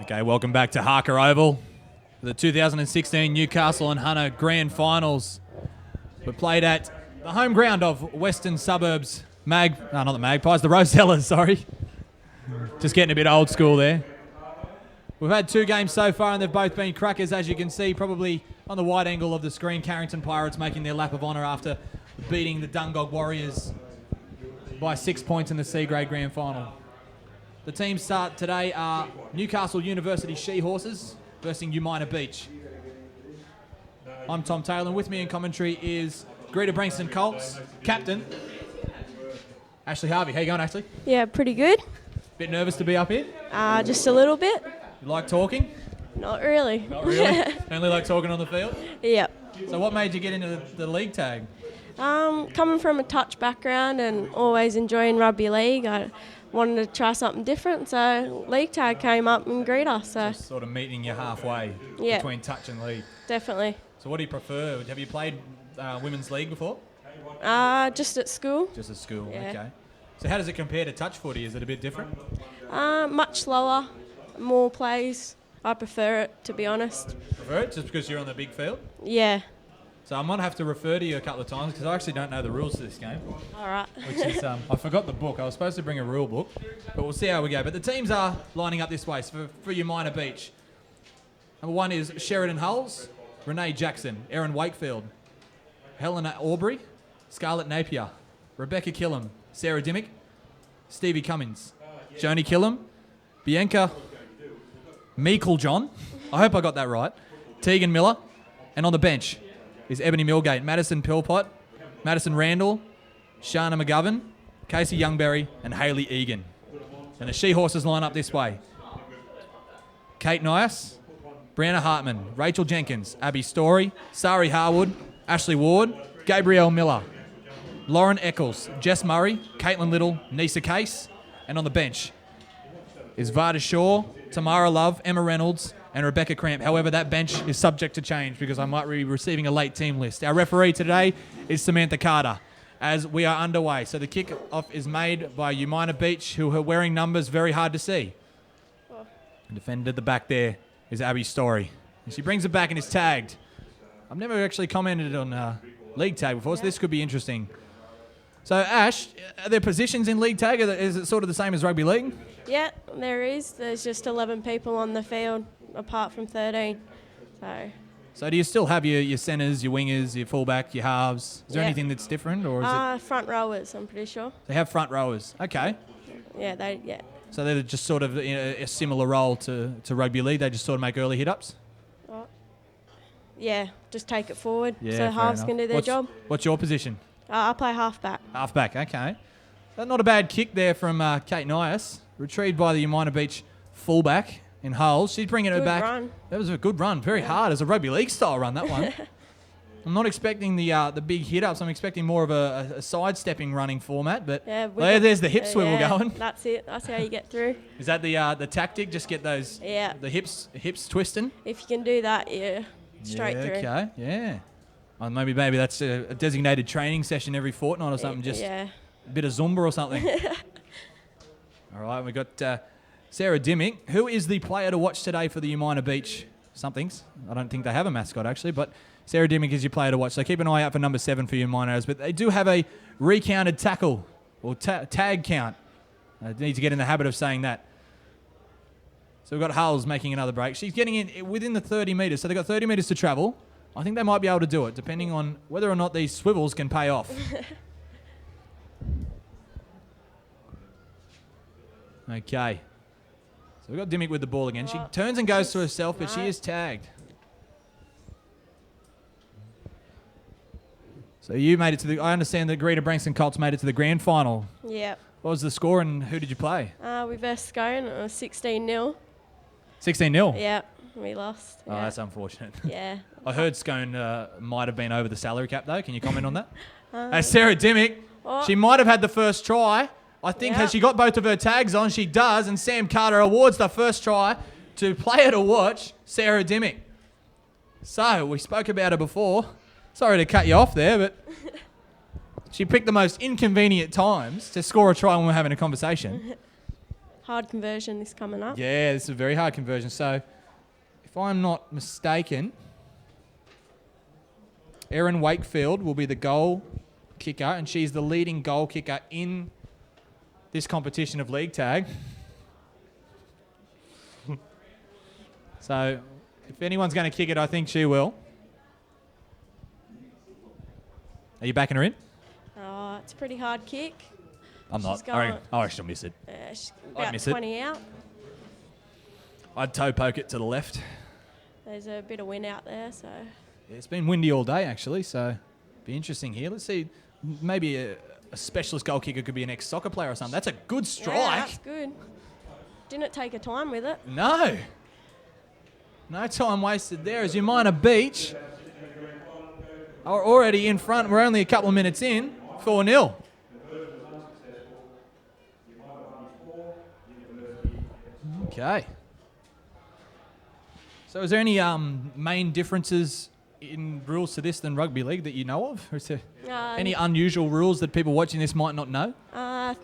Okay, welcome back to Harker Oval. The 2016 Newcastle and Hunter Grand Finals were played at the home ground of Western Suburbs not the Magpies, the Rosellas, sorry. Just getting a bit old school there. We've had two games so far and they've both been crackers, as you can see, probably on the wide angle of the screen. Carrington Pirates making their lap of honour after beating the Dungog Warriors by 6 points in the C-Grade Grand Final. The teams start today are Newcastle University She-Horses versus Umina Beach. I'm Tom Taylor, and with me in commentary is Greater Brankston Colts captain Ashley Harvey. How you going, Ashley? Yeah, pretty good. Bit nervous to be up here? Just a little bit. You like talking? Not really. Not really? Only like talking on the field? Yep. So what made you get into the league tag? Coming from a touch background and always enjoying rugby league, I wanted to try something different, so league tag came up in Greater. So Just sort of meeting you halfway between touch and league. Definitely. So what do you prefer? Have you played women's league before? Just at school. Just at school, Yeah. okay. So how does it compare to touch footy? Is it a bit different? Much slower, more plays. I prefer it, to be honest. Prefer it just because you're on the big field? Yeah. So I might have to refer to you a couple of times because I actually don't know the rules to this game. All right. Which is, I forgot the book. I was supposed to bring a rule book, but we'll see how we go. But the teams are lining up this way for Umina Beach. Number one is Sheridan Hulls, Renee Jackson, Erin Wakefield, Helena Aubrey, Scarlett Napier, Rebecca Killam, Sarah Dimmick, Stevie Cummins, Joni Killam, Bianca Meikle-John, I hope I got that right, Tegan Miller, and on the bench is Ebony Millgate, Madison Pillpot, Madison Randall, Shana McGovern, Casey Youngberry, and Hayley Egan. And the She-Horses line up this way. Kate Nias, Brianna Hartman, Rachel Jenkins, Abby Story, Sari Harwood, Ashley Ward, Gabrielle Miller, Lauren Eccles, Jess Murray, Caitlin Little, Nisa Case, and on the bench is Varda Shaw, Tamara Love, Emma Reynolds, and Rebecca Cramp. However, that bench is subject to change because I might be receiving a late team list. Our referee today is Samantha Carter as we are underway. So the kick-off is made by Umina Beach, who are wearing numbers very hard to see. Defender at the back there is Abby Story. And she brings it back and is tagged. I've never actually commented on league tag before, so this could be interesting. So, Ash, are there positions in league tag? Is it sort of the same as rugby league? Yeah, there is. There's just 11 people on the field, apart from 13. So do you still have your centres, your wingers, your fullback, your halves? Is there anything that's different, or is it? Front rowers, I'm pretty sure. They have front rowers. Okay. Yeah. So they're just sort of in a similar role to rugby league. They just sort of make early hit-ups? Yeah, just take it forward Yeah, so fair halves enough. can do their job. What's your position? I play halfback. Halfback, okay. Not a bad kick there from Kate Nias. Retrieved by the Umina Beach fullback in Hulls. She's bringing her back. Run. That was a good run. Very hard. As a rugby league style run, that one. I'm not expecting the big hit-ups. I'm expecting more of a sidestepping running format. But there's the hip swivel going. That's it. That's how you get through. Is that the tactic? Just get those the hips twisting? If you can do that, straight through. Okay, yeah. Maybe that's a designated training session every fortnight or something. Just a bit of Zumba or something. All right, we've got Sarah Dimmick. Who is the player to watch today for the Umina Beach somethings? I don't think they have a mascot, actually, but Sarah Dimmick is your player to watch. So keep an eye out for number 7 for Umina. But they do have a recounted tackle or tag count. I need to get in the habit of saying that. So we've got Hulls making another break. She's getting in within the 30 metres. So they've got 30 metres to travel. I think they might be able to do it, depending on whether or not these swivels can pay off. Okay. So we've got Dimmick with the ball again. She turns and goes to herself, but she is tagged. So you made it to I understand that Greater Brankston Colts made it to the grand final. Yeah. What was the score and who did you play? We versed Scone. It was 16-0. 16-0? Yeah, we lost. Oh, that's unfortunate. Yeah. I heard Scone might have been over the salary cap, though. Can you comment on that? As Sarah Dimmick, she might have had the first try. I think has she got both of her tags on? She does, and Sam Carter awards the first try to player to watch, Sarah Dimmick. So, we spoke about her before. Sorry to cut you off there, but she picked the most inconvenient times to score a try when we're having a conversation. hard conversion this coming up. Yeah, this is a very hard conversion. So, if I'm not mistaken, Erin Wakefield will be the goal kicker, and she's the leading goal kicker in this competition of league tag. So, if anyone's going to kick it, I think she will. Are you backing her in? Oh, it's a pretty hard kick. I'm not. She's going- I reckon she'll miss it. She's I'd about miss it. 20 out. I'd toe poke it to the left. There's a bit of wind out there, so Yeah, it's been windy all day, actually, so be interesting here. Let's see, maybe a specialist goal kicker could be an ex-soccer player or something. That's a good strike. yeah, that's good. Didn't take her time with it. No. No time wasted there as Umina Beach are already in front. We're only a couple of minutes in. 4-0. Okay. So is there any main differences in rules to this than rugby league that you know of? Or is there any unusual rules that people watching this might not know?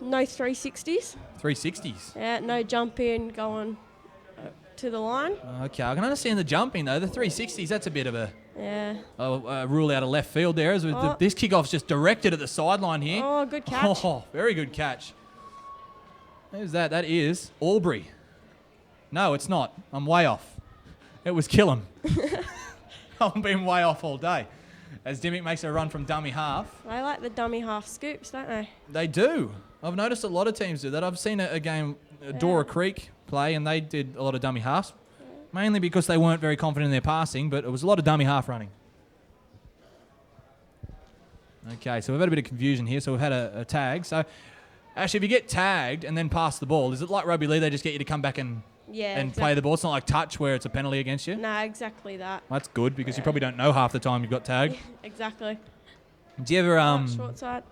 No 360s. 360s. Yeah, no jumping going to the line. Okay, I can understand the jumping though. The 360s, that's a bit of a Yeah. rule out of left field there. As this kickoff's just directed at the sideline here. Oh, good catch. Oh, very good catch. Who's that? That is Albury. No, it's not. I'm way off. It was Killam. I've been way off all day. As Dimmick makes a run from dummy half. They like the dummy half scoops, don't they? They do. I've noticed a lot of teams do that. I've seen a game, Dora Creek play, and they did a lot of dummy halves. Mainly because they weren't very confident in their passing, but it was a lot of dummy half running. Okay, so we've had a bit of confusion here. So we've had a tag. So actually, if you get tagged and then pass the ball, is it like rugby league? They just get you to come back and play the ball. It's not like touch where it's a penalty against you. No, exactly that. Well, that's good because you probably don't know half the time you've got tagged. Exactly. Do you ever Short side.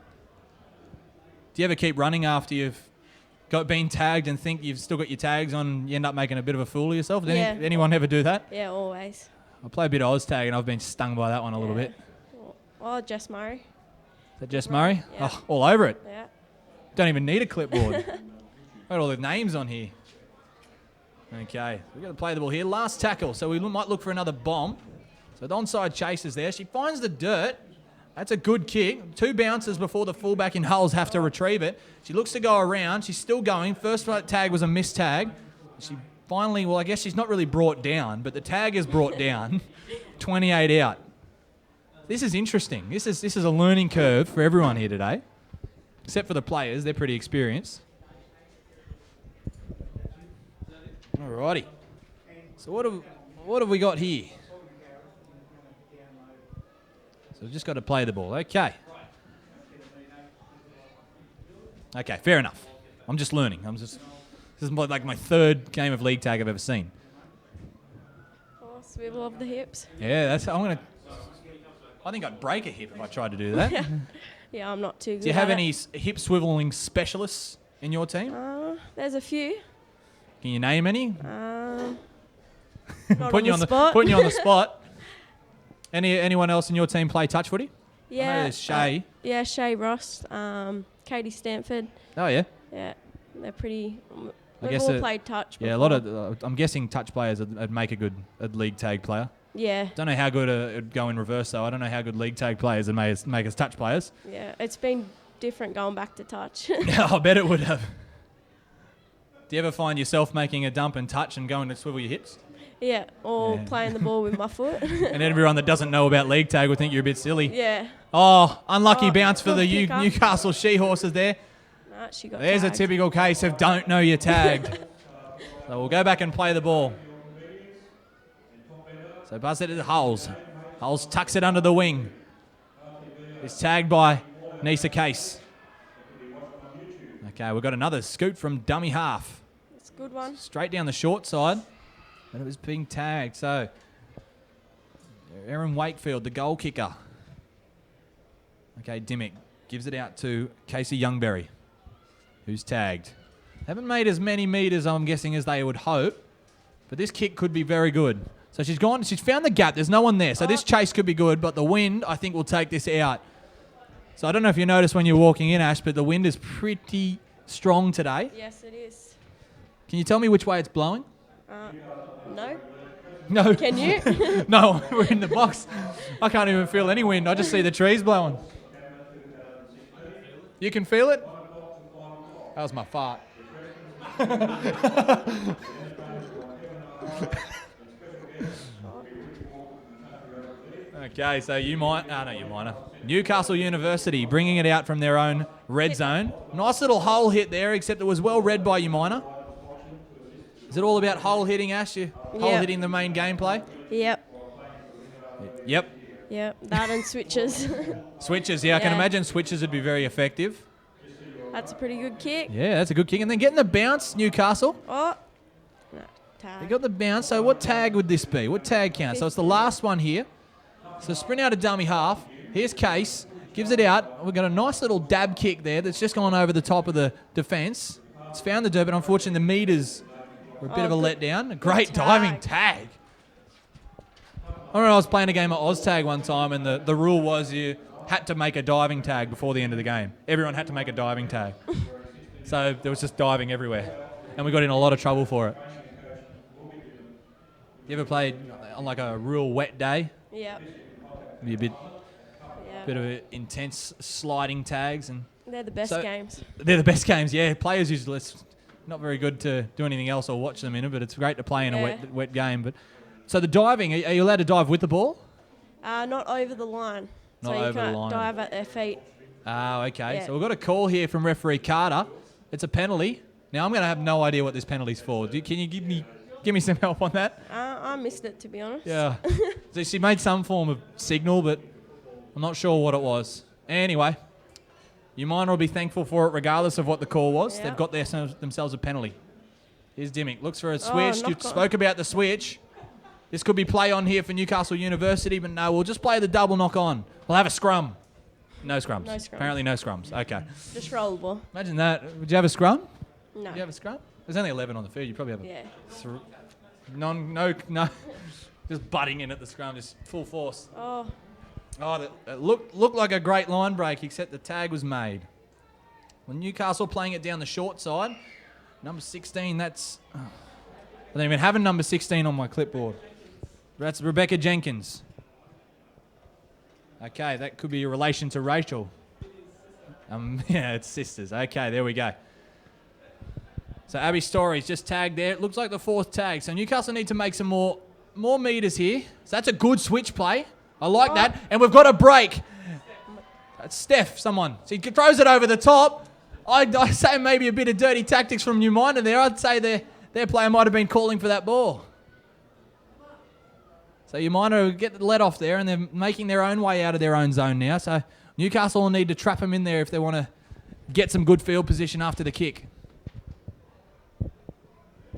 Do you ever keep running after you've been tagged and think you've still got your tags on? And you end up making a bit of a fool of yourself. Did anyone ever do that? Yeah, always. I play a bit of Oz tag and I've been stung by that one a little bit. Oh, Jess Murray. Is that Jess Murray? Yeah. Oh, all over it. Yeah. Don't even need a clipboard. Got all the names on here. Okay, we've got to play the ball here. Last tackle, so we might look for another bomb. So the onside chase is there. She finds the dirt. That's a good kick. 2 bounces before the fullback in Hulls have to retrieve it. She looks to go around. She's still going. First tag was a missed tag. She finally, well, I guess she's not really brought down, but the tag is brought down. 28 out. This is interesting. This is a learning curve for everyone here today, except for the players. They're pretty experienced. Alrighty. So what have we got here? So we've just got to play the ball. Okay. Okay, fair enough. I'm just learning. This is like my 3rd game of league tag I've ever seen. Oh, swivel of the hips. Yeah, I think I'd break a hip if I tried to do that. Yeah, I'm not too good. Do you have at any hip swiveling specialists in your team? There's a few. Can you name any? Not Putting you on the spot. Anyone else in your team play touch footy? Yeah. I know there's Shay. Yeah, Shay Ross, Katie Stanford. Oh yeah. Yeah, they're pretty. I We've guess all played touch before. Yeah, a lot of. I'm guessing touch players would make a good league tag player. Yeah. Don't know how good it'd go in reverse though. I don't know how good league tag players would make us touch players. Yeah, it's been different going back to touch. I bet it would have. Do you ever find yourself making a dump and touch and going to swivel your hips? Yeah, or playing the ball with my foot. And everyone that doesn't know about league tag would think you're a bit silly. Yeah. Oh, unlucky bounce for the good kicker. Newcastle She-Horses there. Nah, she got There's tagged. a typical case of don't know you're tagged. So we'll go back and play the ball. So buzz it to Hulls. Hulls tucks it under the wing. It's tagged by Nisa Case. Okay, we've got another scoot from dummy half. It's a good one. Straight down the short side. And it was being tagged. So Erin Wakefield, the goal kicker. Okay, Dimmick gives it out to Casey Youngberry, who's tagged. Haven't made as many metres, I'm guessing, as they would hope. But this kick could be very good. So she's found the gap. There's no one there. So this chase could be good, but the wind, I think, will take this out. So I don't know if you noticed when you're walking in, Ash, but the wind is pretty strong today. Yes, it is. Can you tell me which way it's blowing? No. No. Can you? No, we're in the box. I can't even feel any wind. I just see the trees blowing. You can feel it? That was my fart. Okay, so Newcastle University bringing it out from their own red zone. Nice little hole hit there, except it was well read by Umina. Is it all about hole hitting, Ash? You hole hitting the main gameplay? Yep. Yep. Yep. That and switches. Switches, yeah, I can imagine switches would be very effective. That's a pretty good kick. Yeah, that's a good kick. And then getting the bounce, Newcastle. Oh. No, tag. They got the bounce. So what tag would this be? What tag count? So it's the last one here. So sprint out a dummy half. Here's Case. Gives it out. We've got a nice little dab kick there that's just gone over the top of the defence. It's found the dirt, but unfortunately the meters were a bit of a letdown. A great diving tag. I remember I was playing a game of OzTag one time, and the rule was you had to make a diving tag before the end of the game. Everyone had to make a diving tag. So there was just diving everywhere. And we got in a lot of trouble for it. You ever played on like a real wet day? Yep. Be a bit of a intense sliding tags, and they're the best games. They're the best games, yeah. Players usually not very good to do anything else or watch them in it, but it's great to play in a wet game. But so the diving, are you allowed to dive with the ball? Not over the line. Not so over you can't the line. dive at their feet. Oh, okay. Yeah. So we've got a call here from referee Carter. It's a penalty. Now I'm going to have no idea what this penalty's for. Can you give me some help on that? I missed it, to be honest. Yeah. So she made some form of signal, but I'm not sure what it was. Anyway, Umina will be thankful for it regardless of what the call was. Yep. They've got themselves a penalty. Here's Dimmick. Looks for a switch. You knock on. spoke about the switch. This could be play on here for Newcastle University, but no, we'll just play the double knock on. We'll have a scrum. No scrums. No scrums. Apparently no scrums. Okay. Just roll the ball. Imagine that. Would you have a scrum? No. Would you have a scrum? There's only 11 on the field. You probably have a... Yeah. No. Just butting in at the scrum, just full force. Oh. Oh, that looked like a great line break, except the tag was made. Well, Newcastle playing it down the short side. Number 16, that's... I don't even have a number 16 on my clipboard. That's Rebecca Jenkins. Okay, that could be a relation to Rachel. Yeah, it's sisters. Okay, there we go. So Abby Story's just tagged there. It looks like the fourth tag. So Newcastle need to make some more meters here. So that's a good switch play. I like that. And we've got a break. That's Steph, someone. So he throws it over the top. I say maybe a bit of dirty tactics from Umina there. I'd say their player might have been calling for that ball. So Umina get let off there, and they're making their own way out of their own zone now. So Newcastle will need to trap them in there if they want to get some good field position after the kick.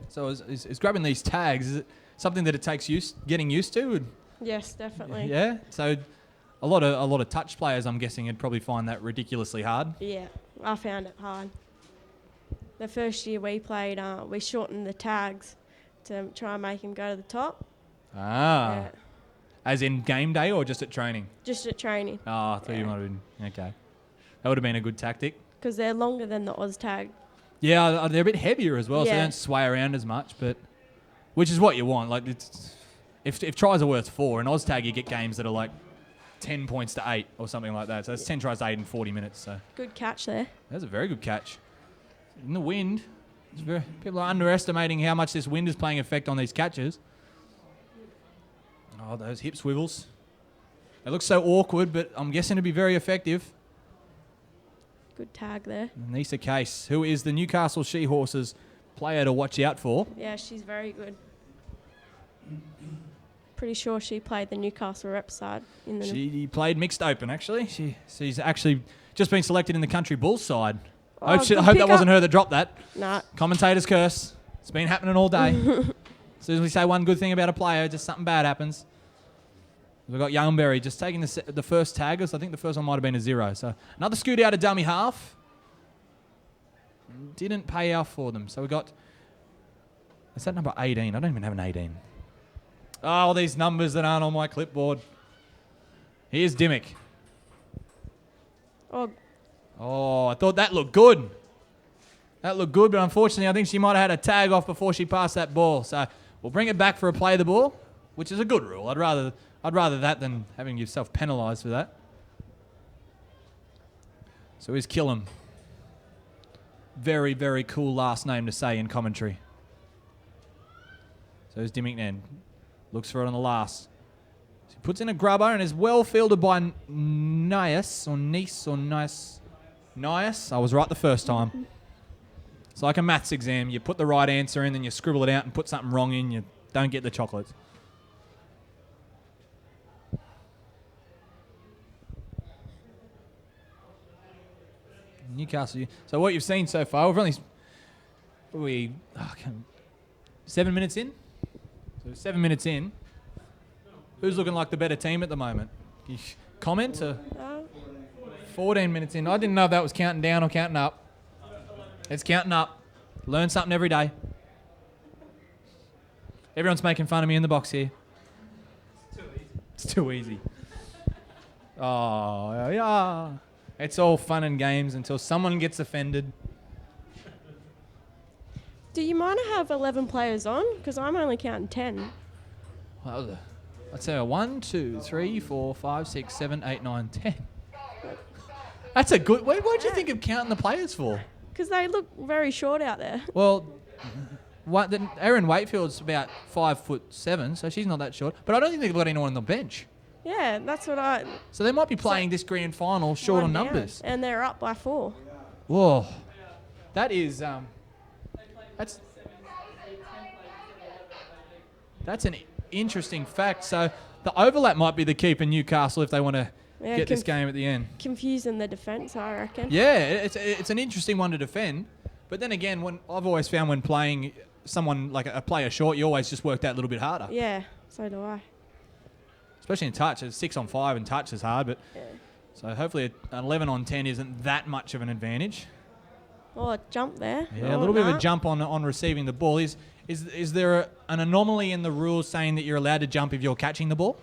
So is grabbing these tags, is it something that it takes getting used to? Yes, definitely. Yeah. So a lot of touch players, I'm guessing, would probably find that ridiculously hard. Yeah, I found it hard. The first year we played, we shortened the tags to try and make him go to the top. Ah. Yeah. As in game day or just at training? Just at training. Oh, I thought you might have been... Okay. That would have been a good tactic. Because they're longer than the Oz tag. Yeah, they're a bit heavier as well, so they Yeah. don't sway around as much, but... Which is what you want. Like, if tries are worth 4, in OzTag you get games that are like 10 points to 8 or something like that. So it's 10 tries to 8 in 40 minutes. So Good catch there. that's a very good catch. In the wind, people are underestimating how much this wind is playing effect on these catches. Oh, those hip swivels. They look so awkward, but I'm guessing it'll be very effective. Good tag there. Nisa Case, who is the Newcastle She-Horses player to watch out for. Yeah, she's very good. Pretty sure she played the Newcastle rep side. She played mixed open, actually. She's actually just been selected in the Country Bulls side. I hope that wasn't her that dropped that. Nah. Commentator's curse. It's been happening all day. As soon as we say one good thing about a player, just something bad happens. We've got Youngberry just taking the first taggers. I think the first one might have been a 0. So another scoot out of dummy half. Didn't pay off for them. So we got... Is that number 18? I don't even have an 18. Oh, these numbers that aren't on my clipboard. Here's Dimmick. Oh, I thought that looked good. That looked good, but unfortunately, I think she might have had a tag off before she passed that ball. So we'll bring it back for a play the ball, which is a good rule. I'd rather that than having yourself penalised for that. So here's Killam. Very, very cool last name to say in commentary. So here's Dimmicknan. Looks for it on the last. So he puts in a grubber and is well fielded by Nias or Nice. Nias. I was right the first time. It's like a maths exam. You put the right answer in, then you scribble it out and put something wrong in. You don't get the chocolates. Newcastle. So what you've seen so far, we're 7 minutes in? So 7 minutes in. Who's looking like the better team at the moment? Can you comment? 14 minutes in. I didn't know if that was counting down or counting up. It's counting up. Learn something every day. Everyone's making fun of me in the box here. It's too easy. Oh, yeah. It's all fun and games until someone gets offended. Do you mind to have 11 players on? Because I'm only counting 10. Well, I'd say 1, 2, 3, 4, 5, 6, 7, 8, 9, 10. That's a good... What'd you think of counting the players for? Because they look very short out there. Well, Erin Wakefield's about 5'7", so she's not that short. But I don't think they've got anyone on the bench. Yeah, that's what I... So they might be playing this grand final short on numbers. And they're up by 4. Whoa. That is... That's an interesting fact. So the overlap might be the key for Newcastle if they want to get this game at the end. Confusing the defence, I reckon. Yeah, it's an interesting one to defend. But then again, when I've always found when playing someone like a player short, you always just work that a little bit harder. Yeah, so do I. Especially in touch. 6 on 5 in touch is hard, but so hopefully an 11 on 10 isn't that much of an advantage. Oh, a jump there. Yeah, a little bit of a jump on receiving the ball. Is there an anomaly in the rules saying that you're allowed to jump if you're catching the ball?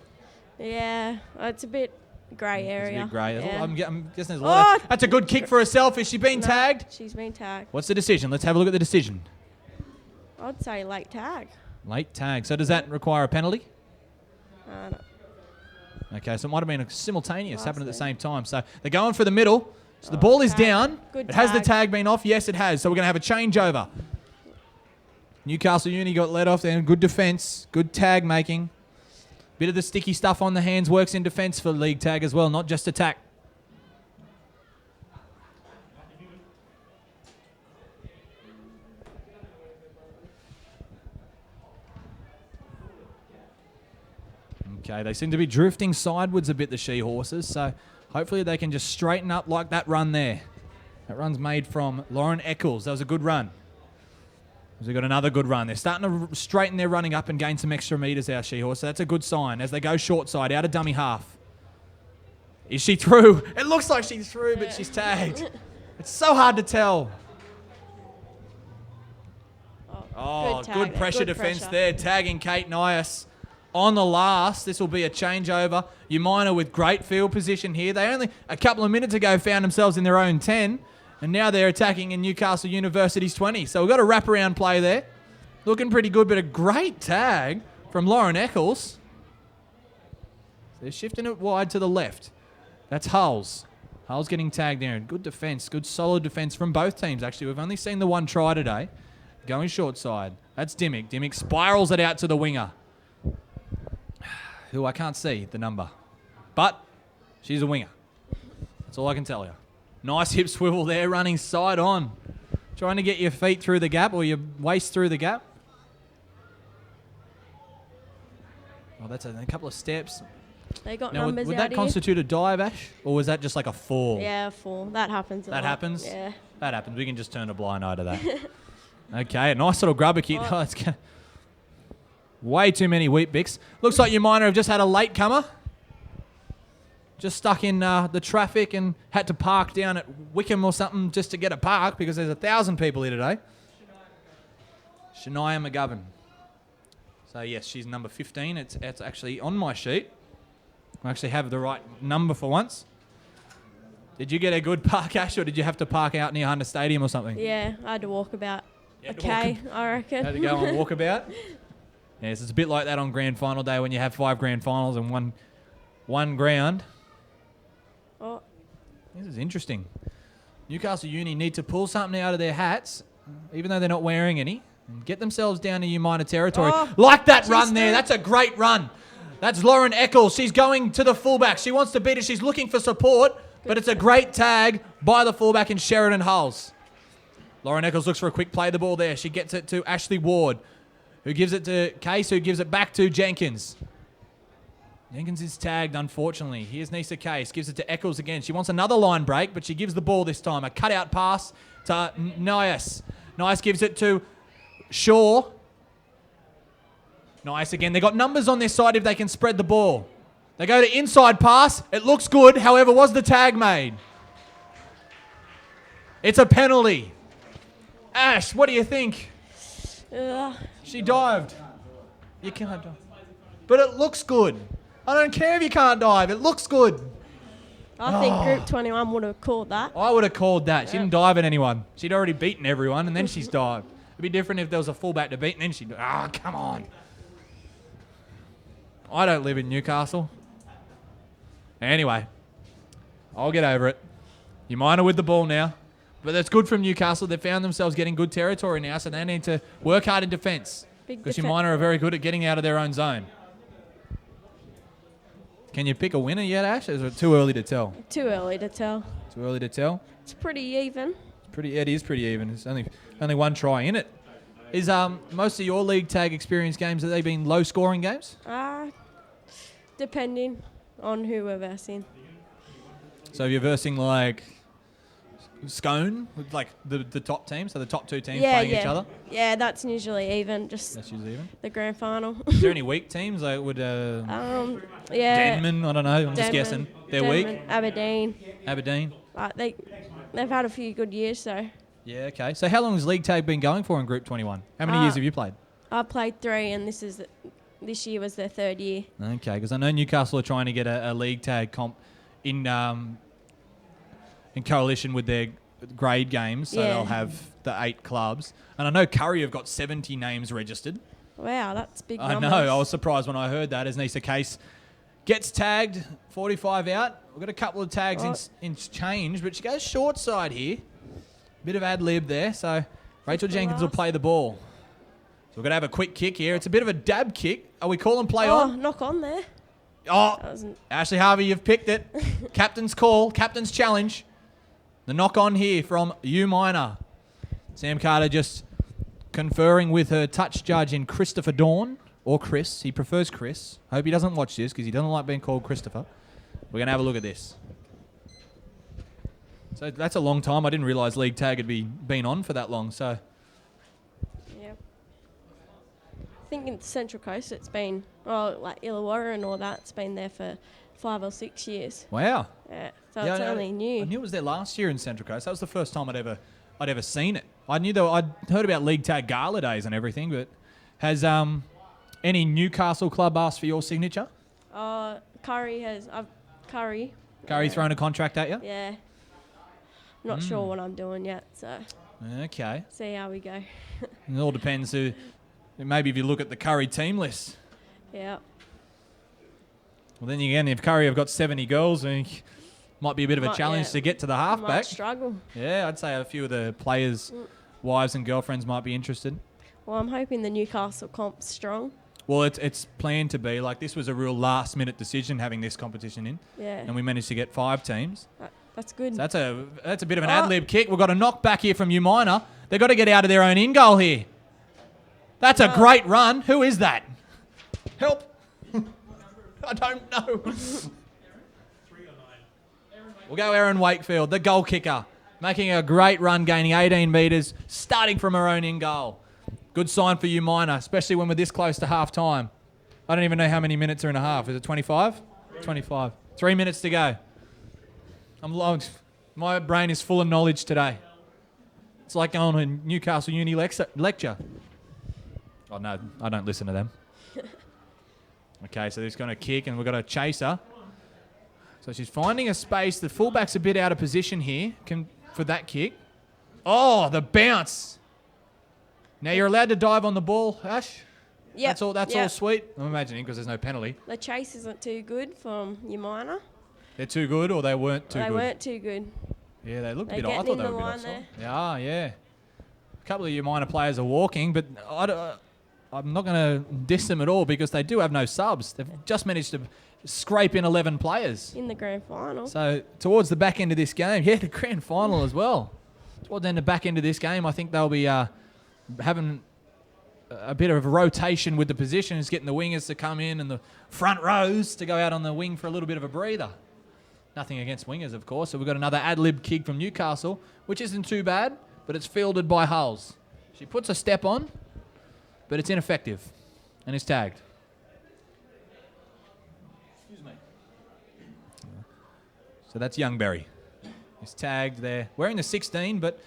Yeah, it's a bit grey area. It's a bit grey. Yeah. I'm guessing there's a lot of, that's a good kick for herself. Is she being tagged? She's been tagged. What's the decision? Let's have a look at the decision. I'd say late tag. Late tag. So does that require a penalty? No. Okay, so it might have been a simultaneous happened at the same time. So they're going for the middle. So the ball is down. Good Has the tag. tag been off? Yes, it has. So we're going to have a changeover. Newcastle Uni got let off there. Good defence. Good tag making. Bit of the sticky stuff on the hands works in defence for league tag as well, not just attack. Okay, they seem to be drifting sidewards a bit, the She-Horses, so hopefully they can just straighten up like that run there. That run's made from Lauren Eccles. That was a good run. They've got another good run. They're starting to straighten their running up and gain some extra metres, our She-Horse, so that's a good sign as they go short side, out of dummy half. Is she through? It looks like she's through, but she's tagged. It's so hard to tell. Oh, good pressure defence there, tagging Kate Nias. On the last, this will be a changeover. Umina with great field position here. They only a couple of minutes ago found themselves in their own 10, and now they're attacking in Newcastle University's 20. So we've got a wraparound play there. Looking pretty good, but a great tag from Lauren Eccles. They're shifting it wide to the left. That's Hulls. Hulls getting tagged there. Good defence, good solid defence from both teams, actually. We've only seen the one try today. Going short side. That's Dimmick. Dimmick spirals it out to the winger, who I can't see the number. But she's a winger. That's all I can tell you. Nice hip swivel there, running side on. Trying to get your feet through the gap or your waist through the gap. Oh, that's a couple of steps. They got Now, numbers would out that here. constitute a dive, Ash? Or was that just like a fall? Yeah, 4. That happens a lot. That happens? Yeah. That happens. We can just turn a blind eye to that. Okay, a nice little grubber kick. Oh, it's way too many wheat bix. Looks like Umina have just had a late comer. Just stuck in the traffic and had to park down at Wickham or something just to get a park because there's 1,000 people here today. Shania McGovern. So yes, she's number 15. It's actually on my sheet. I actually have the right number for once. Did you get a good park, Ash, or did you have to park out near Hunter Stadium or something? Yeah, I had to walk about You a had to walk K, I reckon. Had to go on walkabout? Yes, it's a bit like that on grand final day when you have 5 grand finals and one ground. Oh, This is interesting. Newcastle Uni need to pull something out of their hats, even though they're not wearing any, and get themselves down to Umina territory. Oh, Like that she's run there. through. That's a great run. That's Lauren Eccles. She's going to the fullback. She wants to beat it. She's looking for support, but it's a great tag by the fullback in Sheridan Hulls. Lauren Eccles looks for a quick play of the ball there. She gets it to Ashley Ward, who gives it to Case, who gives it back to Jenkins. Jenkins is tagged, unfortunately. Here's Nisa Case. Gives it to Eccles again. She wants another line break, but she gives the ball this time. A cutout pass to Nias. Nias gives it to Shaw. Nice again. They got numbers on their side if they can spread the ball. They go to inside pass. It looks good. However, was the tag made? It's a penalty. Ash, what do you think? She dived. You can't dive. But it looks good. I don't care if you can't dive. It looks good. I think Group 21 would have called that. I would have called that. She didn't dive at anyone. She'd already beaten everyone, and then she's dived. It'd be different if there was a fullback to beat, and then she'd... come on. I don't live in Newcastle. Anyway, I'll get over it. Umina with the ball now. But that's good from Newcastle. They've found themselves getting good territory now, so they need to work hard in defence. Because Umina are very good at getting out of their own zone. Can you pick a winner yet, Ash? Or is it too early to tell? Too early to tell. Too early to tell? It's pretty even. It is pretty even. It's only one try in it. Is most of your league tag experience games, have they been low scoring games? Depending on who we're versing. So if you're versing like Scone with like the top team, so the top 2 teams playing each other? Yeah, that's usually even. That's usually even. The grand final. Is there any weak teams? Like would yeah. Denman, I don't know, I'm just guessing. They're weak? Aberdeen. They've had a few good years, so. Yeah, okay. So how long has league tag been going for in Group 21? How many years have you played? I played 3, and this year was their 3rd year. Okay, because I know Newcastle are trying to get a league tag comp in coalition with their grade games, so they'll have the 8 clubs. And I know Curry have got 70 names registered. Wow, that's big I numbers. know, I was surprised when I heard that. As Nisa Case gets tagged, 45 out. We've got a couple of tags in change, but she goes short side here. Bit of ad-lib there, so Rachel Jenkins will play the ball. So we're going to have a quick kick here. It's a bit of a dab kick. Are we calling play on? Knock on there. Oh, Ashley Harvey, you've picked it. Captain's call, captain's challenge. The knock on here from Umina. Sam Carter just conferring with her touch judge in Christopher Dawn, or Chris. He prefers Chris. Hope he doesn't watch this because he doesn't like being called Christopher. We're going to have a look at this. So that's a long time. I didn't realise league tag had been on for that long. So Yep. I think in Central Coast it's been, like Illawarra and all that, it's been there for 5 or 6 years. wow. Yeah, so it's only new. I knew it was there last year in Central Coast. That was the first time I'd ever seen it. I knew though I'd heard about league tag gala days and everything, but has any Newcastle club asked for your signature? Curry has. Curry. Curry thrown a contract at you? Yeah. Not sure what I'm doing yet, so Okay. see how we go. It all depends who. Maybe if you look at the Curry team list. Yeah. Well, then again, if Curry have got 70 girls, it might be a bit of a challenge to get to the halfback. Might struggle. Yeah, I'd say a few of the players' wives and girlfriends might be interested. Well, I'm hoping the Newcastle comp's strong. Well, it's planned to be. Like, this was a real last-minute decision having this competition in. Yeah. And we managed to get 5 teams. That's good. So that's a bit of an ad-lib kick. We've got a knock back here from Umina. They've got to get out of their own in-goal here. That's a great run. Who is that? Help. I don't know. We'll go Erin Wakefield, the goal kicker, making a great run, gaining 18 metres, starting from her own in-goal. Good sign for Umina, especially when we're this close to half-time. I don't even know how many minutes are in a half. Is it 25? 25. 3 minutes to go. My brain is full of knowledge today. It's like going to a Newcastle Uni lecture. Oh, no, I don't listen to them. Okay, so they're just going to kick, and we've got a chaser. So she's finding a space. The fullback's a bit out of position here for that kick. Oh, the bounce. Now you're allowed to dive on the ball, Ash. Yep. That's all sweet. I'm imagining because there's no penalty. The chase isn't too good from Umina. They're too good, or they weren't too good? They weren't too good. Yeah, they looked a They're bit. I thought getting they in were the a bit line offside. there. Yeah. A couple of Umina players are walking, but I'm not going to diss them at all because they do have no subs. They've just managed to scrape in 11 players. In the grand final. So towards the back end of this game, the grand final as well. Towards the back end of this game, I think they'll be having a bit of a rotation with the positions, getting the wingers to come in and the front rows to go out on the wing for a little bit of a breather. Nothing against wingers, of course. So we've got another ad-lib kick from Newcastle, which isn't too bad, but it's fielded by Hulls. She puts a step on, but it's ineffective and is tagged. Excuse me. So that's Youngberry. He's tagged there. Wearing the 16, but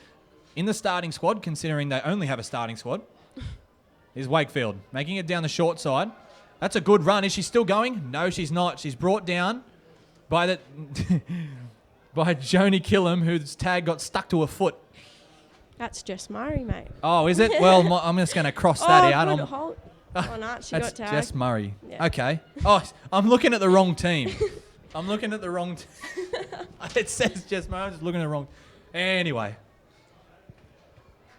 in the starting squad, considering they only have a starting squad, is Wakefield, making it down the short side. That's a good run. Is she still going? No, she's not. She's brought down by by Joni Killam, whose tag got stuck to her foot. That's Jess Murray, mate. Oh, is it? Well, I'm just going to cross that out. Good hold. Oh, no, she That's got tagged. Jess Murray. Yeah. Okay. Oh, I'm looking at the wrong team. It says Jess Murray. I'm just looking at the wrong. Anyway.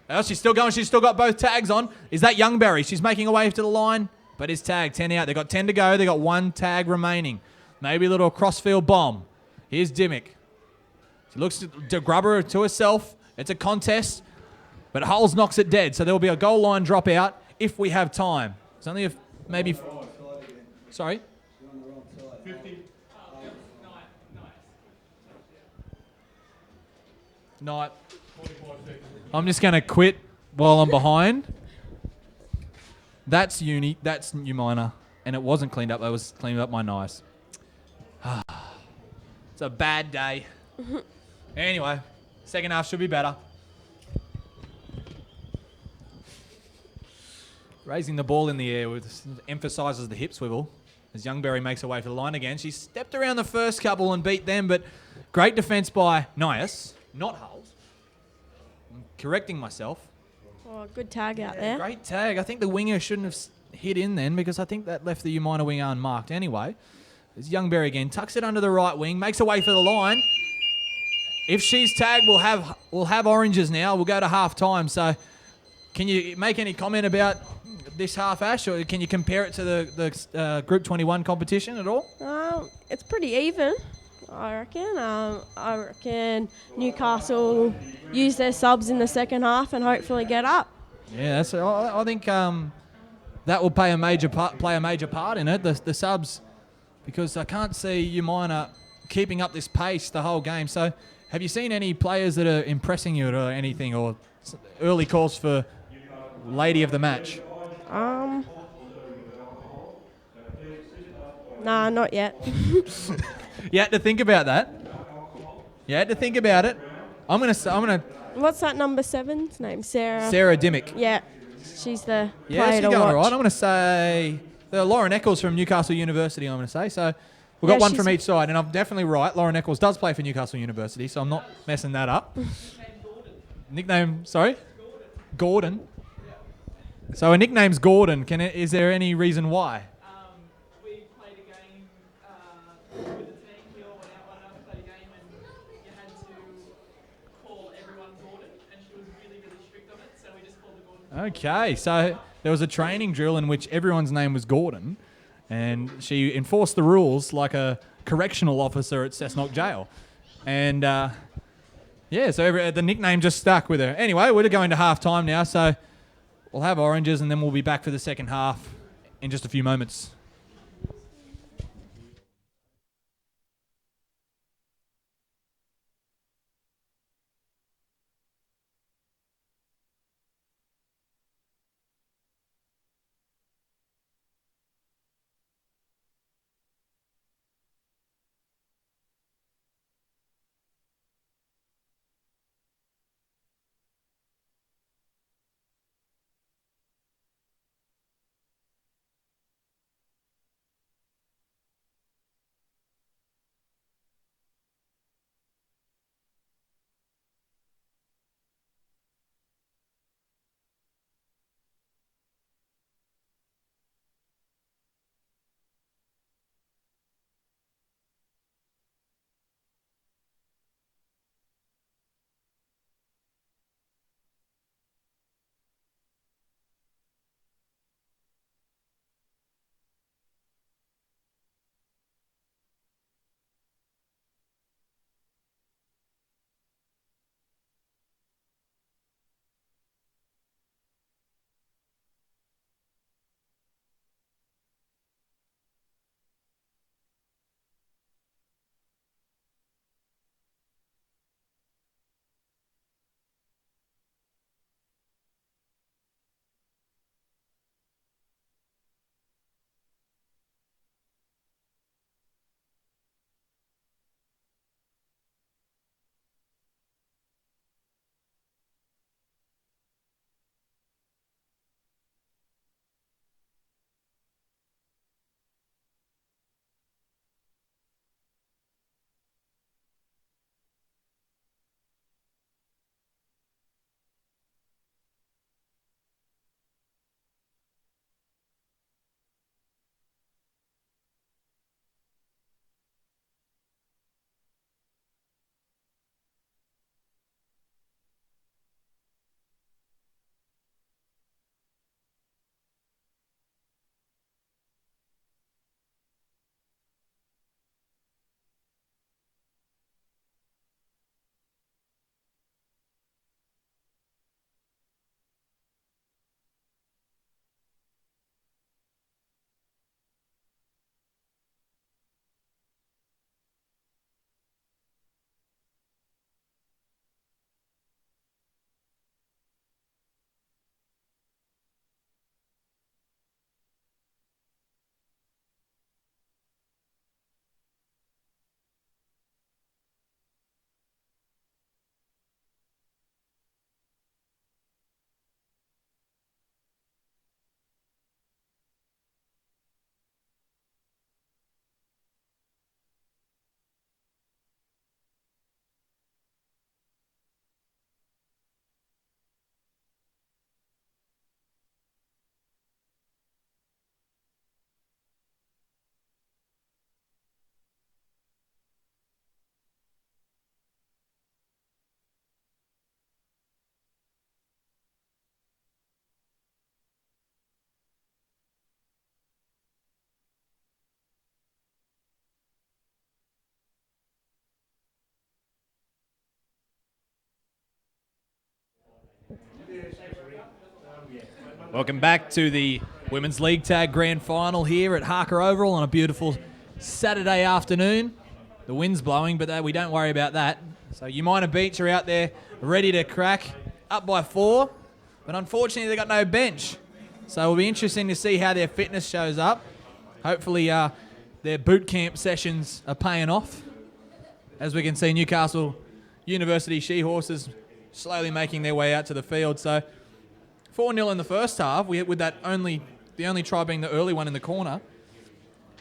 Oh, she's still going. She's still got both tags on. Is that Youngberry? She's making her way to the line, but is tagged. 10 out. They've got 10 to go. They've got one tag remaining. Maybe a little crossfield bomb. Here's Dimmick. She looks to grab her to herself. It's a contest, but Hulls knocks it dead. So there will be a goal line dropout if we have time. It's only maybe... Sorry? 50. Night. I'm just going to quit while I'm behind. That's Umina, and it wasn't cleaned up. I was cleaning up my nice. It's a bad day. Anyway, second half should be better. Raising the ball in the air emphasises the hip swivel as Youngberry makes her way for the line again. She stepped around the first couple and beat them, but great defence by Nias, not Hulls. I'm correcting myself. Oh, good tag out there. Great tag. I think the winger shouldn't have hit in then because I think that left the Umina winger unmarked. Anyway, there's Youngberry again. Tucks it under the right wing. Makes her way for the line. If she's tagged, we'll have oranges now. We'll go to half time. So can you make any comment about this half, Ash, or can you compare it to the Group 21 competition at all? It's pretty even, I reckon. I reckon Newcastle use their subs in the second half and hopefully get up. Yeah, I think that will play a major part in it. The subs, because I can't see Umina keeping up this pace the whole game. So, have you seen any players that are impressing you or anything, or early calls for lady of the match? Nah, not yet. You had to think about that. You had to think about it. I'm gonna. What's that number 7's name? Sarah Dimmick. Yeah, she's the Yeah, player she's to going watch. all right. I'm going to say Lauren Eccles from Newcastle University, I'm going to say. So we've got one from each side, and I'm definitely right. Lauren Eccles does play for Newcastle University, so I'm not messing that up. Nickname, sorry? Gordon. So her nickname's Gordon. Is there any reason why? We played a game with the team. We all went out one after played a game, and you had to call everyone Gordon, and she was really, really strict on it, so we just called her Gordon. Okay, so there was a training drill in which everyone's name was Gordon, and she enforced the rules like a correctional officer at Cessnock Jail. And, so the nickname just stuck with her. Anyway, we're going to half-time now, so we'll have oranges, and then we'll be back for the second half in just a few moments. Welcome back to the Women's League Tag Grand Final here at Harker Oval on a beautiful Saturday afternoon. The wind's blowing, but we don't worry about that. So Umina Beach are out there ready to crack, up by 4, but unfortunately they've got no bench. So it'll be interesting to see how their fitness shows up. Hopefully their boot camp sessions are paying off. As we can see, Newcastle University She-Horses slowly making their way out to the field. So 4-0 in the first half, with the only try being the early one in the corner.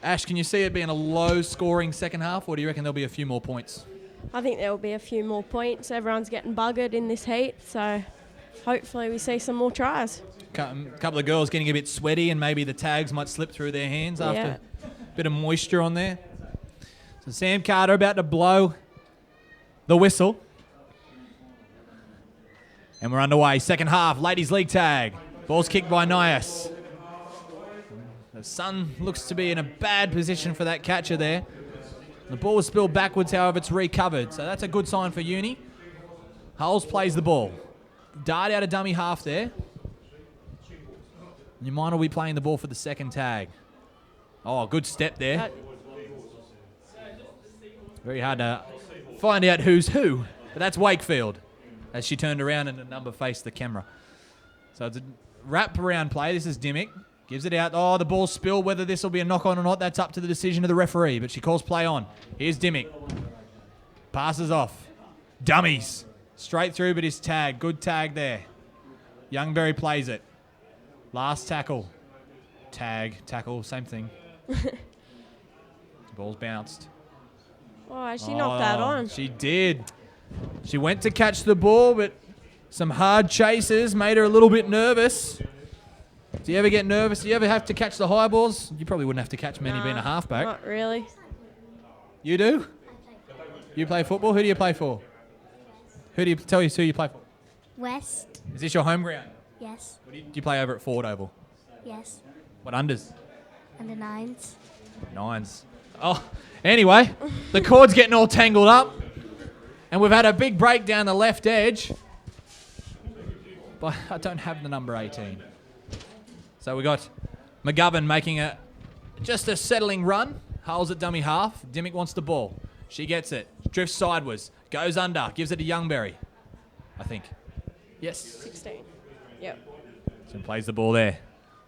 Ash, can you see it being a low-scoring second half, or do you reckon there'll be a few more points? I think there will be a few more points. Everyone's getting buggered in this heat, so hopefully we see some more tries. A couple of girls getting a bit sweaty, and maybe the tags might slip through their hands after a bit of moisture on there. So Sam Carter about to blow the whistle. And we're underway. Second half, Ladies League Tag. Ball's kicked by Nias. The sun looks to be in a bad position for that catcher there. The ball was spilled backwards, however, it's recovered. So that's a good sign for Uni. Hulls plays the ball. Dart out of dummy half there. Umina will be playing the ball for the second tag. Oh, good step there. Very hard to find out who's who. But that's Wakefield. As she turned around and the number faced the camera. So it's a wrap-around play. This is Dimmick. Gives it out. Oh, the ball's spilled. Whether this will be a knock-on or not, that's up to the decision of the referee. But she calls play on. Here's Dimmick. Passes off. Dummies. Straight through, but his tag. Good tag there. Youngberry plays it. Last tackle. Tag. Tackle. Same thing. Ball's bounced. Oh, she knocked that on. She did. She went to catch the ball, but some hard chases made her a little bit nervous. Do you ever get nervous? Do you ever have to catch the high balls? You probably wouldn't have to catch many being a halfback. Not really. You do? You play football? Who do you play for? Who do you tell us who you play for? West. Is this your home ground? Yes. Do you play over at Ford Oval? Yes. What unders? Under 9s. 9s. Oh, anyway, the cord's getting all tangled up. And we've had a big break down the left edge. But I don't have the number 18. So we got McGovern making just a settling run. Hulls at dummy half. Dimmick wants the ball. She gets it. Drifts sideways. Goes under. Gives it to Youngberry. I think. Yes. 16. Yep. So plays the ball there.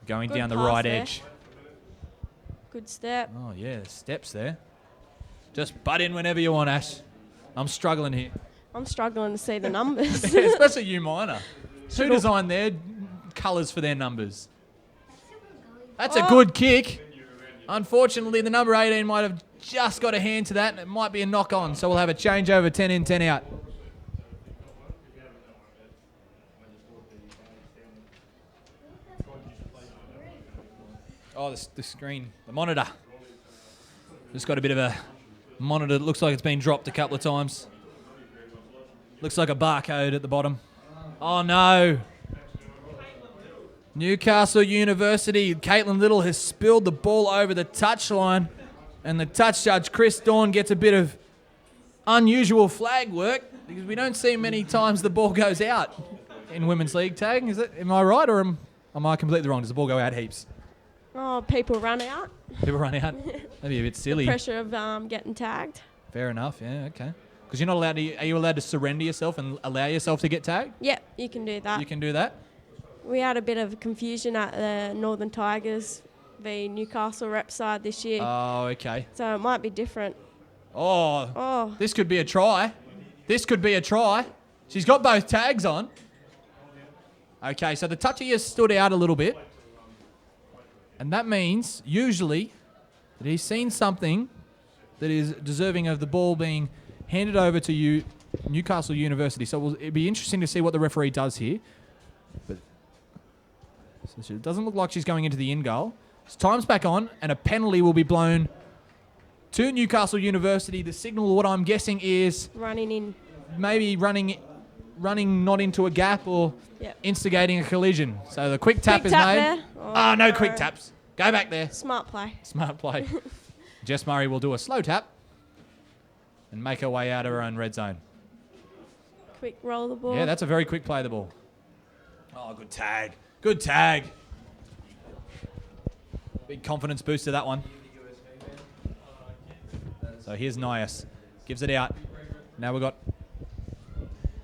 Going Good down the pass right there. edge. Good step. Oh, yeah. There's steps there. Just butt in whenever you want, Ash. I'm struggling here. I'm struggling to see the numbers. Especially Umina. Who designed their colours for their numbers? That's a good kick. Unfortunately, the number 18 might have just got a hand to that, and it might be a knock-on. So we'll have a changeover, 10 in, 10 out. Oh, the screen, the monitor. Just got a bit of a monitor that looks like it's been dropped a couple of times. Looks like a barcode at the bottom. Oh, no. Newcastle University, Caitlin Little has spilled the ball over the touchline, and the touch judge, Chris Dawn, gets a bit of unusual flag work because we don't see many times the ball goes out in Women's League Tag. Am I right, or am I completely wrong? Does the ball go out heaps? Oh, people run out. People run out? Maybe a bit silly. Pressure of getting tagged. Fair enough, yeah, okay. Because you're not allowed to, are you allowed to surrender yourself and allow yourself to get tagged? Yep, you can do that. You can do that? We had a bit of confusion at the Northern Tigers v Newcastle rep side this year. Oh, okay. So it might be different. Oh, this could be a try. This could be a try. She's got both tags on. Okay, so the touchy has stood out a little bit. And that means, usually, that he's seen something that is deserving of the ball being handed over to you, Newcastle University. So it'll be interesting to see what the referee does here. But so it doesn't look like she's going into the in goal. So time's back on, and a penalty will be blown to Newcastle University. The signal, what I'm guessing, is Running in. maybe running not into a gap or instigating a collision. So the quick tap is made. There. Oh, no quick taps. Go back there. Smart play. Smart play. Jess Murray will do a slow tap and make her way out of her own red zone. Quick roll the ball. Yeah, that's a very quick play of the ball. Oh, good tag. Good tag. Big confidence boost to that one. So here's Nias. Gives it out. Now we've got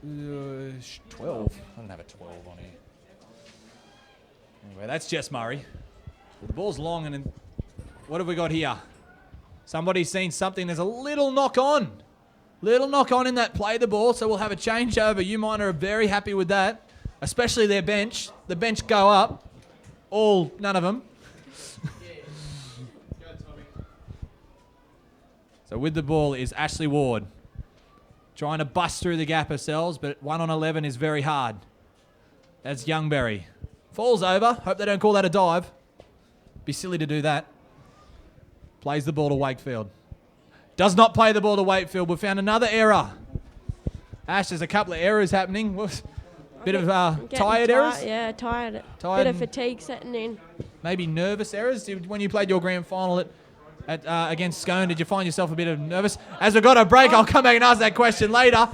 12. I don't have a 12 on here. Anyway, that's Jess Murray. The ball's long, and then what have we got here? Somebody's seen something. There's a little knock on. Little knock on in that play the ball, so we'll have a changeover. Umina are very happy with that, especially their bench. The bench go up. None of them. So with the ball is Ashley Ward. Trying to bust through the gap herself, but 1 on 11 is very hard. That's Youngberry. Falls over. Hope they don't call that a dive. Be silly to do that. Plays the ball to Wakefield. Does not play the ball to Wakefield. We found another error. Ash, there's a couple of errors happening. Bit of tired errors? Yeah, tired. Tired. Bit of fatigue setting in. Maybe nervous errors? When you played your grand final against Scone, did you find yourself a bit of nervous? As we've got a break, I'll come back and ask that question later.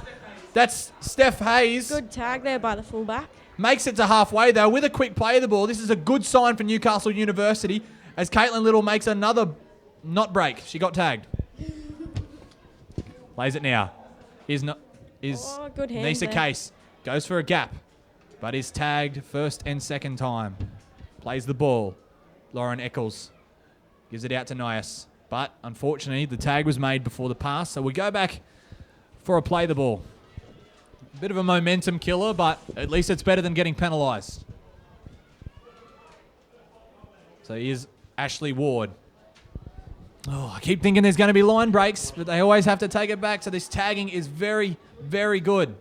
That's Steph Hayes. Good tag there by the fullback. Makes it to halfway, though, with a quick play of the ball. This is a good sign for Newcastle University as Caitlin Little makes another not break. She got tagged. Plays it now. Good hand Nisa there. Case goes for a gap, but is tagged first and second time. Plays the ball. Lauren Eccles gives it out to Nias, but unfortunately the tag was made before the pass, so we go back for a play the ball. A bit of a momentum killer, but at least it's better than getting penalised. So here's Ashley Ward. I keep thinking there's going to be line breaks, but they always have to take it back. So this tagging is very, very good.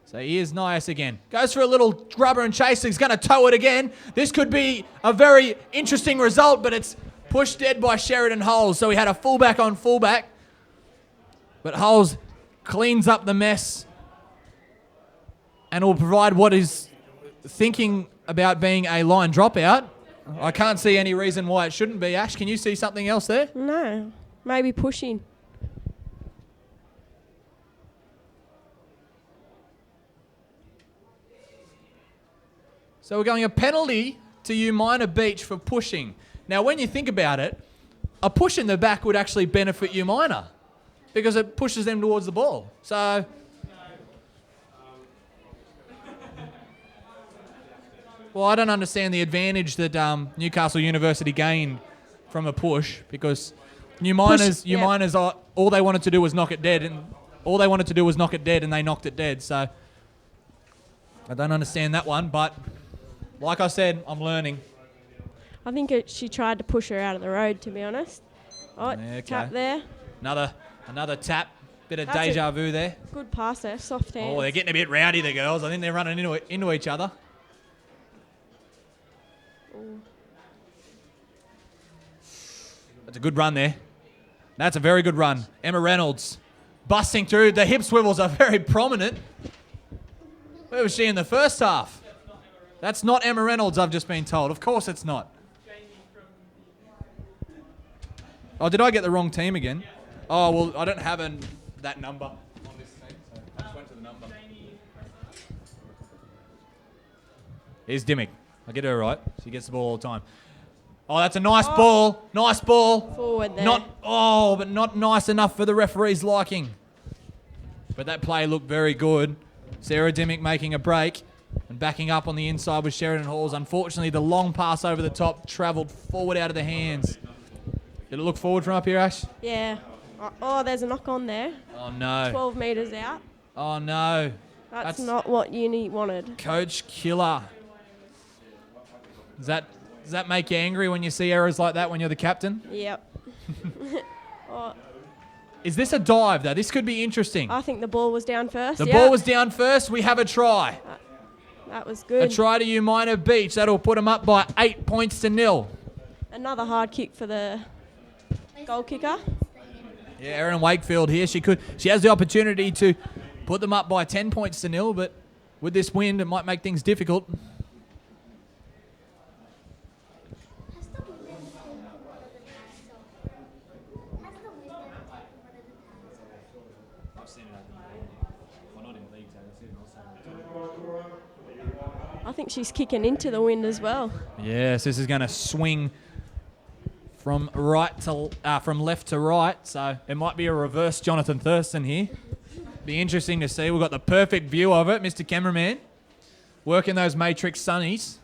So here's Nias again. Goes for a little grubber and chase. He's going to tow it again. This could be a very interesting result, but it's pushed dead by Sheridan Holes. So we had a fullback on fullback. But Holes cleans up the mess and will provide what is thinking about being a line dropout. I can't see any reason why it shouldn't be. Ash, can you see something else there? No, maybe pushing. So we're going a penalty to Umina Beach for pushing. Now, when you think about it, a push in the back would actually benefit Umina because it pushes them towards the ball. So well, I don't understand the advantage that Newcastle University gained from a push because Umina's all they wanted to do was knock it dead, and they knocked it dead. So I don't understand that one, but like I said, I'm learning. I think she tried to push her out of the road, to be honest. Okay. Tap there. Another tap. Bit of That's deja vu there. Good pass there, soft hands. Oh, they're getting a bit rowdy, the girls. I think they're running into each other. That's a good run there. That's a very good run. Emma Reynolds busting through. The hip swivels are very prominent. Where was she in the first half? That's not Emma Reynolds, I've just been told. Of course it's not. Oh, did I get the wrong team again? Oh, well, I don't have that number on this thing, so I just went to the number. Here's Dimmick. I get her right. She gets the ball all the time. Oh, that's a nice ball. Nice ball. Forward there. But not nice enough for the referee's liking. But that play looked very good. Sarah Dimmick making a break and backing up on the inside with Sheridan Halls. Unfortunately, the long pass over the top travelled forward out of the hands. Did it look forward from up here, Ash? Yeah. Oh, there's a knock on there. Oh, no. 12 metres out. Oh, no. That's not what uni wanted. Coach Killer. Does that make you angry when you see errors like that when you're the captain? Yep. Is this a dive, though? This could be interesting. I think the ball was down first. The ball was down first. We have a try. That was good. A try to Umina Beach. That'll put them up by 8 points to 0. Another hard kick for the goal kicker. Yeah, Erin Wakefield here. She has the opportunity to put them up by 10 points to 0, but with this wind, it might make things difficult. think she's kicking into the wind as well. Yes, this is going to swing from from left to right, so it might be a reverse Jonathan Thurston here. Be interesting to see. We've got the perfect view of it, Mr. Cameraman, working those Matrix sunnies.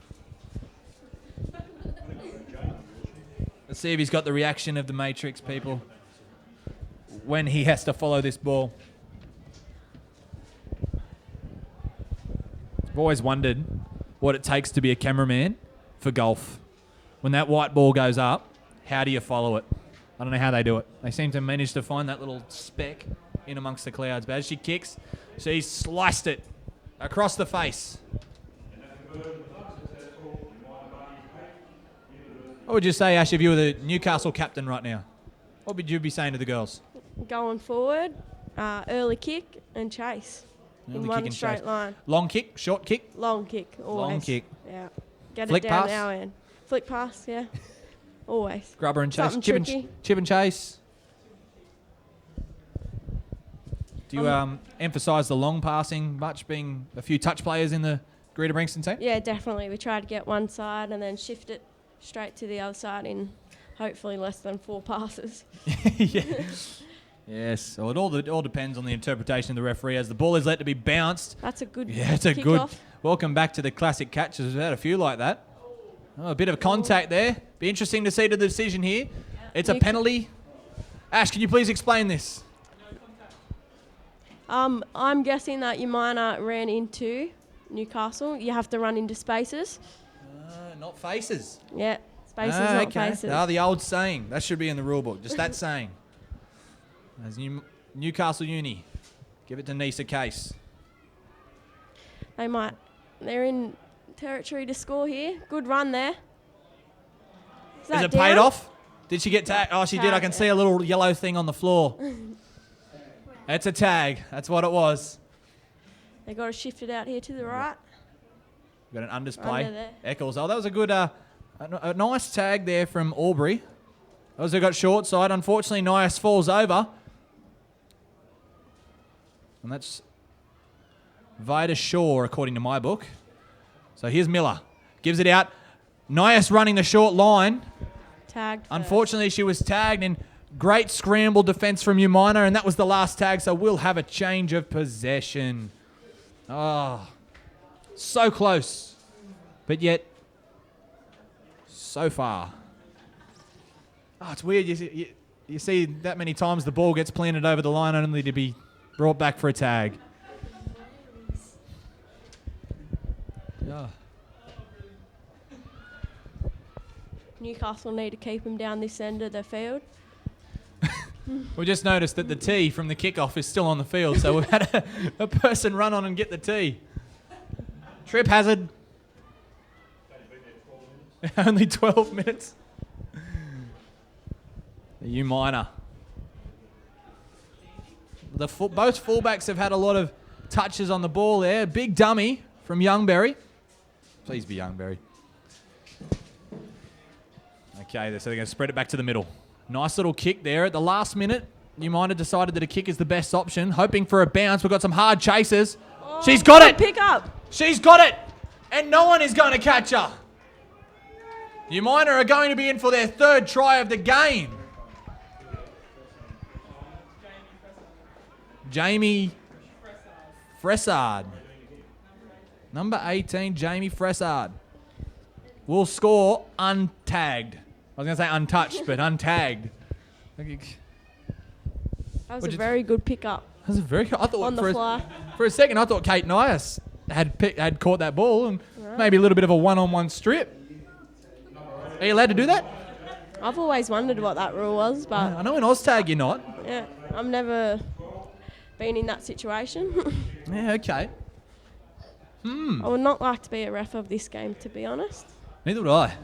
Let's see if he's got the reaction of the Matrix people when he has to follow this ball. I've always wondered what it takes to be a cameraman for golf. When that white ball goes up, how do you follow it? I don't know how they do it. They seem to manage to find that little speck in amongst the clouds. But as she kicks, she's sliced it across the face. What would you say, Ash, if you were the Newcastle captain right now? What would you be saying to the girls? Going forward, early kick and chase Early in kick one and straight chase. line. Long kick, short kick? Long kick, always. Long kick. Yeah. Get Flick it down pass? our end. Flick pass, yeah. Always. Grubber and chase? Something tricky. Chip and chase? Do you emphasise the long passing much, being a few touch players in the Greta Brankston team? Yeah, definitely. We try to get one side and then shift it straight to the other side in hopefully less than 4 passes. Yeah. Yes. So it all depends on the interpretation of the referee as the ball is let to be bounced. That's a good Yeah, it's a kick good. off. Welcome back to the classic catches. We've had a few like that. Oh, a bit of contact there. Be interesting to see the decision here. It's a penalty. Ash, can you please explain this? I'm guessing that Umina ran into Newcastle. You have to run into spaces. Not faces. Yeah, spaces, not okay. faces. The old saying. That should be in the rule book. Just that saying. As Newcastle Uni. Give it to Nisa Case. They're in territory to score here. Good run there. Is it paid off? Did she get tagged? Oh, she did. I can see a little yellow thing on the floor. It's a tag. That's what it was. They got to shift it out here to the right. Got an Under undersplay. there. Eccles. Oh, that was a good, a nice tag there from Albury. Also got short side. Unfortunately, Nias falls over. And that's Vida Shaw, according to my book. So here's Miller. Gives it out. Nias running the short line. Tagged first. Unfortunately, she was tagged in great scramble defence from Umina, and that was the last tag, so we'll have a change of possession. Oh, so close, but yet so far. Oh, it's weird. You see that many times the ball gets planted over the line only to be brought back for a tag. Yeah. Newcastle need to keep them down this end of the field. We just noticed that the tee from the kickoff is still on the field, so we've had a person run on and get the tee. Trip hazard. Only 12 minutes. The Umina. Both fullbacks have had a lot of touches on the ball there. Big dummy from Youngberry. Please be Youngberry. Okay, so they're going to spread it back to the middle. Nice little kick there at the last minute. Umina decided that a kick is the best option. Hoping for a bounce. We've got some hard chasers. Oh, She's got it. Pick up. She's got it. And no one is going to catch her. Umina are going to be in for their 3rd try of the game. Jamie Fressard. Number 18, Jamie Fressard. Will score untagged. I was going to say untouched, but untagged. That was a very good pickup. That was a very good. I thought On the fly. For a second, I thought Kate Nias had caught that ball and maybe a little bit of a one-on-one strip. Are you allowed to do that? I've always wondered what that rule was, but I know in Oztag you're not. yeah, I've never been in that situation. Yeah, okay. I would not like to be a ref of this game, to be honest. Neither would I.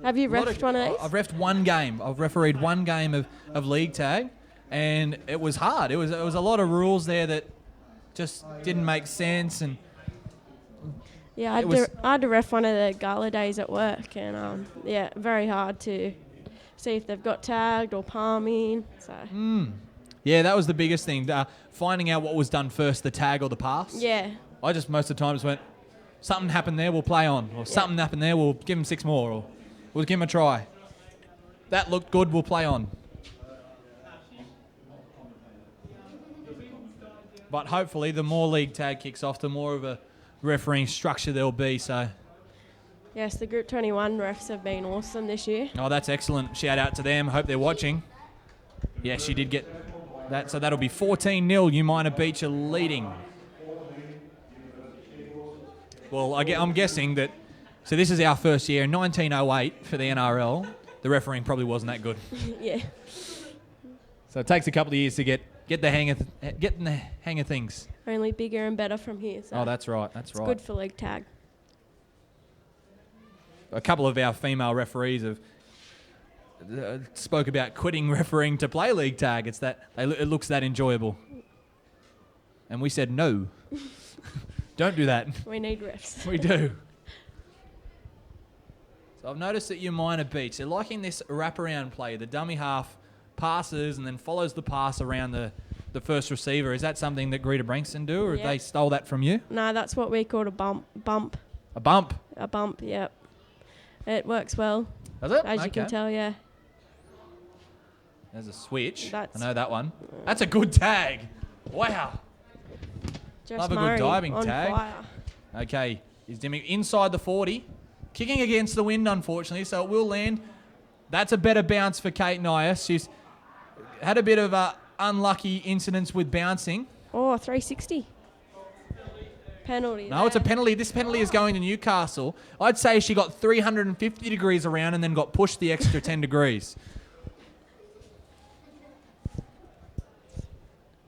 Have you refed one of these? I've refed one game. I've refereed one game of league tag, and it was hard. It was a lot of rules there that just didn't make sense. And Yeah, I had to ref one of the gala days at work, and yeah, very hard to see if they've got tagged or palming. So yeah, that was the biggest thing. Finding out what was done first, the tag or the pass. yeah, I just most of the time just went, something happened there, we'll play on. Or something happened there, we'll give them 6 more. Or we'll give them a try. That looked good, we'll play on. But hopefully the more league tag kicks off, the more of a refereeing structure there'll be. So. Yes, the Group 21 refs have been awesome this year. Oh, that's excellent. Shout out to them. Hope they're watching. Yeah, she did get that. So that'll be 14-0. Umina Beach are leading. Well, I'm guessing that... So this is our first year. In 1908 for the NRL, the refereeing probably wasn't that good. Yeah. So it takes a couple of years to get the hang of things. Only bigger and better from here. So Oh, that's right. That's it's right. good for league tag. A couple of our female referees have spoke about quitting refereeing to play league tag. It looks that enjoyable. And we said no. Don't do that. We need refs. We do. So I've noticed that Umina Beach, they're liking this wraparound play. The dummy half passes and then follows the pass around the first receiver. Is that something that Greta Brankston do, or Yep. they stole that from you? No, that's what we call a bump. A bump? A bump, yep. It works well, Does it? as you can tell, yeah. There's a switch. That's- I know that one. That's a good tag. Wow. Just Love a good Murray diving on tag. fire. Okay, he's dimming inside the 40. Kicking against the wind, unfortunately, so it will land. That's a better bounce for Kate Nias. She's had a bit of unlucky incidents with bouncing. Oh, 360. Penalty. No, it's a there. penalty. This penalty is going to Newcastle. I'd say she got 350 degrees around and then got pushed the extra 10 degrees.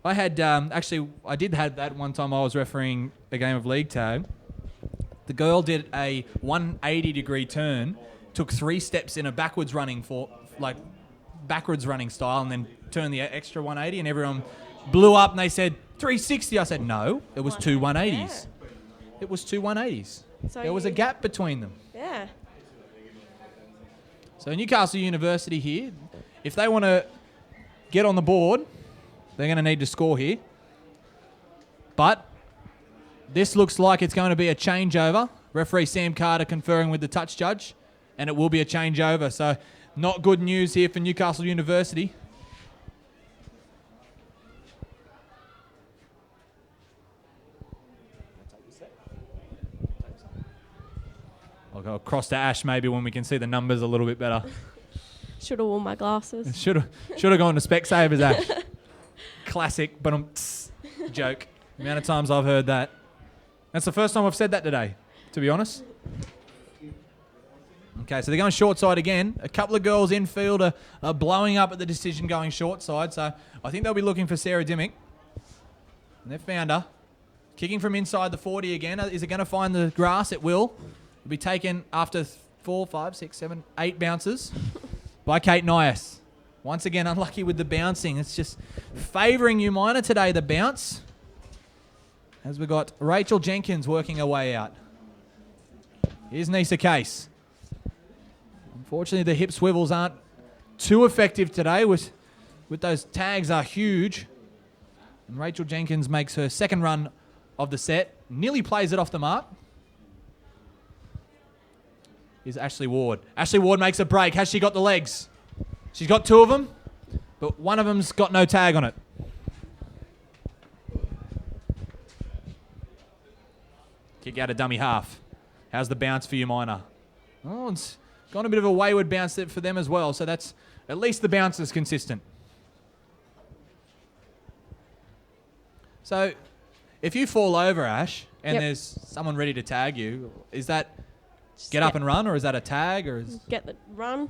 I had, I did have that one time I was refereeing a game of league tag. The girl did a 180 degree turn, took 3 steps in a backwards running style, and then turned the extra 180, and everyone blew up and they said 360. I said no, it was 2 180s. Yeah. It was 2 180s. So There was a you- gap between them. Yeah. So Newcastle University here, if they want to get on the board, they're going to need to score here. But this looks like it's going to be a changeover. Referee Sam Carter conferring with the touch judge, and it will be a changeover. So not good news here for Newcastle University. I'll go across to Ash maybe when we can see the numbers a little bit better. Should have worn my glasses. Should have gone to Specsavers, Ash. Classic, but joke. The amount of times I've heard that. That's the first time I've said that today, to be honest. Okay, so they're going short side again. A couple of girls infield are blowing up at the decision going short side, so I think they'll be looking for Sarah Dimmick. And they've found her. Kicking from inside the 40 again. Is it going to find the grass? It will. It'll be taken after 4, 5, 6, 7, 8 bounces by Kate Nias. Once again, unlucky with the bouncing. It's just favouring Umina today, the bounce. As we got Rachel Jenkins working her way out. Here's Nisa Case. Unfortunately, the hip swivels aren't too effective today. With those tags are huge. And Rachel Jenkins makes her second run of the set. Nearly plays it off the mark. Is Ashley Ward. Ashley Ward makes a break. Has she got the legs? She's got 2 of them, but one of them's got no tag on it. Kick out a dummy half. How's the bounce for Umina? Oh, it's gone a bit of a wayward bounce for them as well, so that's at least the bounce is consistent. So if you fall over, Ash, and Yep. there's someone ready to tag you, is that Just get up and run, or is that a tag? Get the run.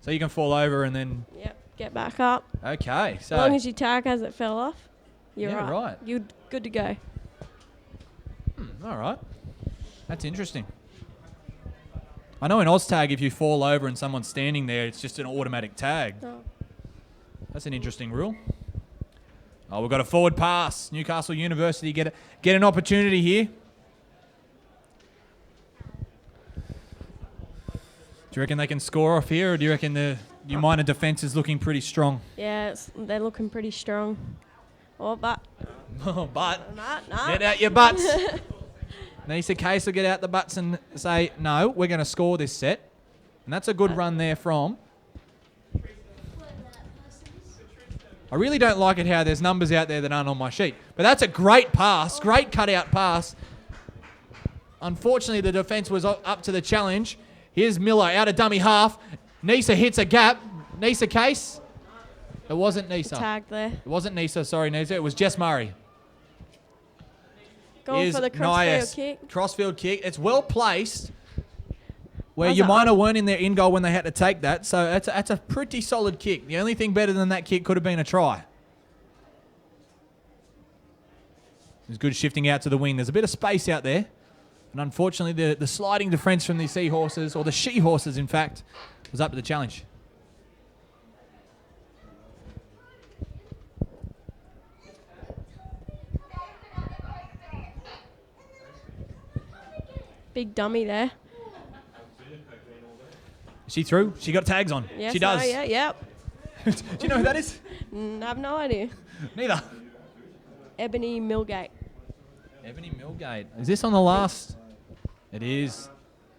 So you can fall over and then... Yep. Get back up. Okay, so... As long as your tag as it fell off, you're Yeah, right. right. You're good to go. All right. That's interesting. I know in OzTag, if you fall over and someone's standing there, it's just an automatic tag. Oh. That's an interesting rule. Oh, we've got a forward pass. Newcastle University get an opportunity here. Do you reckon they can score off here, or do you reckon the Umina defence is looking pretty strong? Yeah, they're looking pretty strong. Oh, but Oh, but nah. get out your butts. Nisa Case will get out the butts and say, no, we're going to score this set. And that's a good run there from. I really don't like it how there's numbers out there that aren't on my sheet. But that's a great pass, great cutout pass. Unfortunately, the defence was up to the challenge. Here's Miller out of dummy half. Nisa hits a gap. Nisa Case. It wasn't Nisa. Tag there. It wasn't Nisa, sorry Nisa. It was Jess Murray. Going for the crossfield kick. Crossfield kick. It's well placed. Where That's Umina weren't in their in goal when they had to take that. So that's a pretty solid kick. The only thing better than that kick could have been a try. There's good shifting out to the wing. There's a bit of space out there. And unfortunately, the sliding defence from the Seahorses, or the She-Horses, in fact, was up to the challenge. Big dummy there. She through? She got tags on. Yes, she does. Yeah, yep. Do you know who that is? I have no idea. Neither. Ebony Millgate. Ebony Millgate. Is this on the last? It is.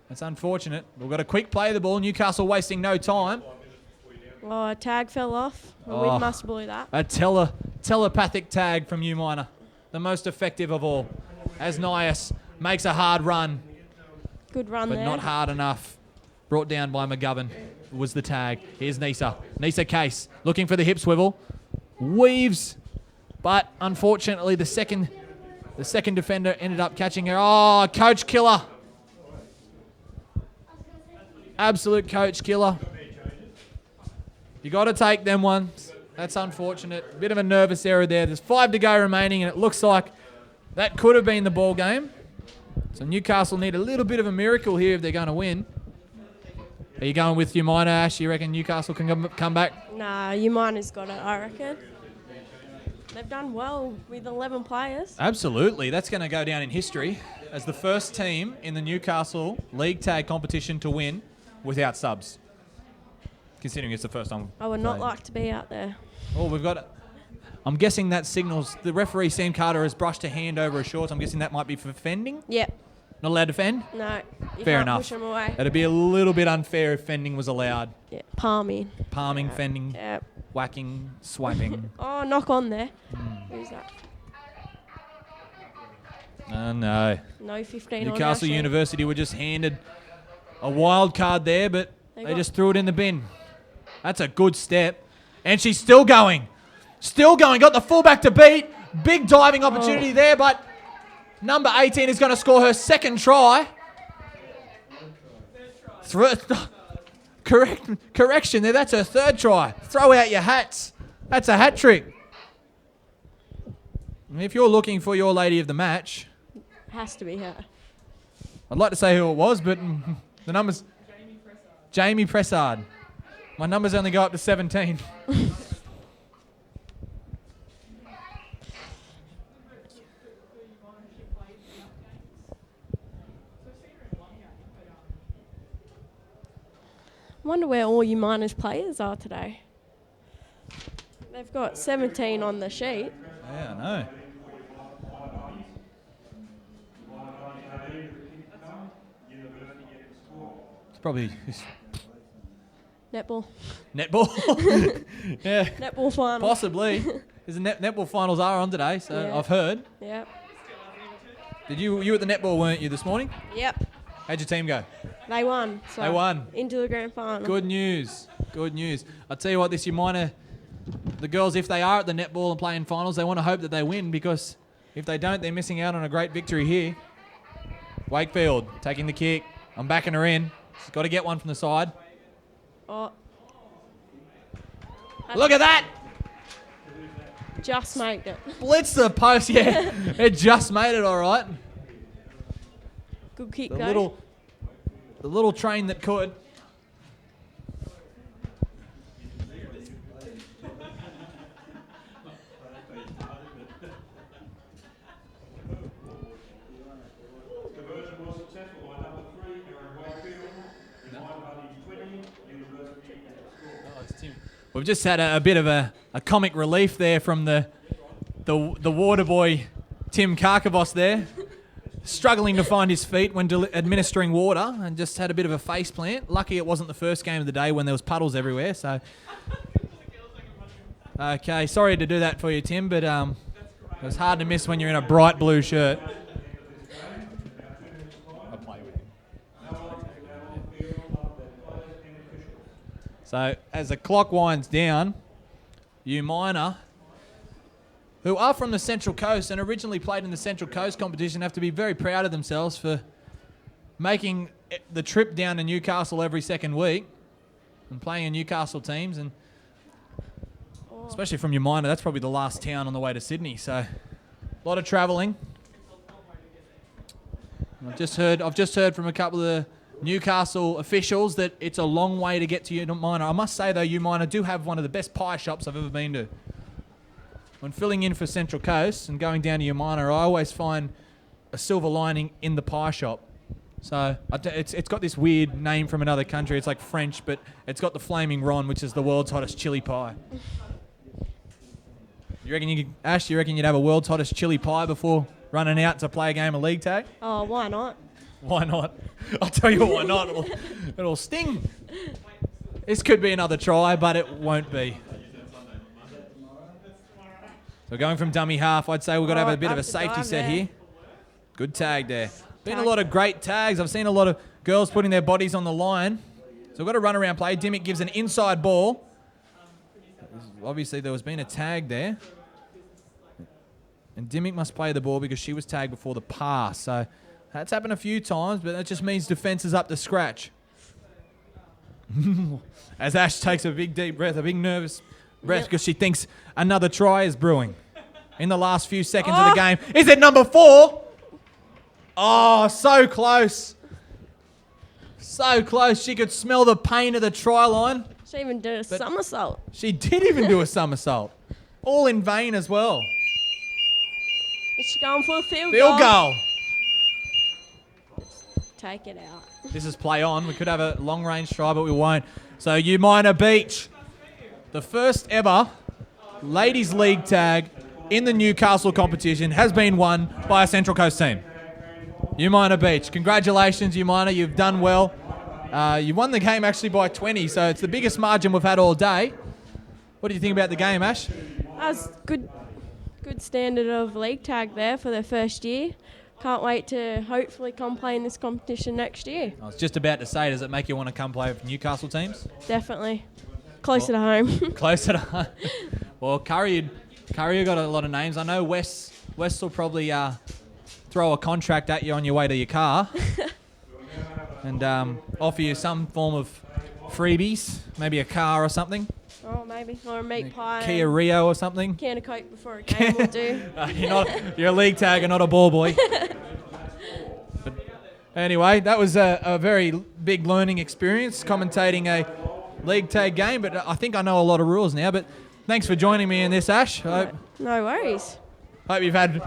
That's unfortunate. We've got a quick play of the ball. Newcastle wasting no time. Oh, a tag fell off. Well, Oh. we must blew that. A telepathic tag from Umina. The most effective of all. As Nias makes a hard run, Good run but there. not hard enough. Brought down by McGovern was the tag. Here's Nisa. Nisa Case looking for the hip swivel. Weaves, but unfortunately the second defender ended up catching her. Oh, coach killer. Absolute coach killer. You got to take them ones. That's unfortunate. Bit of a nervous error there. There's 5 to go remaining, and it looks like that could have been the ball game. So Newcastle need a little bit of a miracle here if they're going to win. Are you going with Umina, Ash? You reckon Newcastle can come back? Nah, Umina's got it, I reckon. They've done well with 11 players. Absolutely. That's going to go down in history as the first team in the Newcastle League Tag competition to win without subs. Considering it's the first time. I would not like to be out there. Oh, we've got... I'm guessing that signals... The referee, Sam Carter, has brushed a hand over a short. I'm guessing that might be for fending. Yep. Not allowed to fend? No. You Fair can't enough. push them away. It'd be a little bit unfair if fending was allowed. Yeah. Palming. Palming, fending, Yep. whacking, swiping. Oh, knock on there. Who's that? Oh, no. No 15 on Newcastle our sheet. University were just handed a wild card there, but they just threw it in the bin. That's a good step. And she's still going. Still going. Got the fullback to beat. Big diving opportunity there, but number 18 is going to score her second try. Correction there. That's her third try. Throw out your hats. That's a hat trick. And if you're looking for your lady of the match, Has to be her. I'd like to say who it was, but the number's Jamie Pressard. My numbers only go up to 17. I wonder where all Umina's players are today. They've got 17 on the sheet. Yeah, I know. It's probably Netball. netball. Yeah, Netball final. possibly. Because the netball finals are on today, so Yeah. I've heard. Yep. Did you at the netball, weren't you, this morning? Yep. How'd your team go? They won. So They won. Into the grand final. Good news. Good news. I'll tell you what, this Umina, the girls, if they are at the netball and playing finals, they want to hope that they win, because if they don't, they're missing out on a great victory here. Wakefield taking the kick. I'm backing her in. She's got to get one from the side. Oh, Look at that! just made it. Blitz the post, yeah. It just made it all right. Good kick, The though. little train that could. We've just had a bit of a comic relief there from the water boy Tim Karkavos there. struggling to find his feet when administering water and just had a bit of a face plant. Lucky it wasn't the first game of the day when there was puddles everywhere. So, okay, sorry to do that for you, Tim, but it was hard to miss when you're in a bright blue shirt. So as the clock winds down, Umina, who are from the Central Coast and originally played in the Central Coast competition, have to be very proud of themselves for making the trip down to Newcastle every second week and playing in Newcastle teams. And especially from Umina, that's probably the last town on the way to Sydney. So a lot of travelling. I've just heard from a couple of the Newcastle officials that it's a long way to get to Umina. I must say though, Umina do have one of the best pie shops I've ever been to. When filling in for Central Coast and going down to Umina, I always find a silver lining in the pie shop. So it's got this weird name from another country. It's like French, but it's got the Flaming Ron, which is the world's hottest chili pie. Ash, you reckon you'd have a world's hottest chili pie before running out to play a game of league tag? Oh, why not? Why not? I'll tell you why not. It'll sting. This could be another try, but it won't be. So going from dummy half, I'd say we've got to have a bit of a safety set here. Good tag there. Been a lot of great tags. I've seen a lot of girls putting their bodies on the line. So we've got a run around play. Dimmick gives an inside ball. Obviously there was been a tag there. And Dimmick must play the ball because she was tagged before the pass. So that's happened a few times, but that just means defence is up to scratch. As Ash takes a big deep breath, a big nervous breath because she thinks another try is brewing in the last few seconds of the game. Is it number 4? Oh, so close. So close. She could smell the pain of the try line. She even did a somersault. She did even do a somersault. All in vain as well. Is she going for a field Field goal. Take it out. This is play on. We could have a long-range try, but we won't. So Umina Beach, the first ever ladies league tag in the Newcastle competition, has been won by a Central Coast team. Umina Beach. Congratulations, Umina. You've done well. You won the game actually by 20, so it's the biggest margin we've had all day. What do you think about the game, Ash? That was good standard of league tag there for their first year. Can't wait to hopefully come play in this competition next year. I was just about to say, does it make you want to come play with Newcastle teams? Definitely. Closer to home. Closer to home. Well, Curry got a lot of names. I know West will probably throw a contract at you on your way to your car and offer you some form of freebies, maybe a car or something. Oh, maybe. Or a meat pie. Kia Rio or something. Can of Coke before a game will do. You're a league tagger, not a ball boy. But anyway, that was a very big learning experience, commentating a league tag game. But I think I know a lot of rules now. But thanks for joining me in this, Ash. No worries. Hope you've had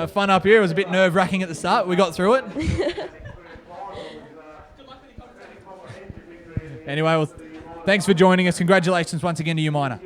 fun up here. It was a bit nerve-wracking at the start. We got through it. Anyway, well, thanks for joining us. Congratulations once again to Umina.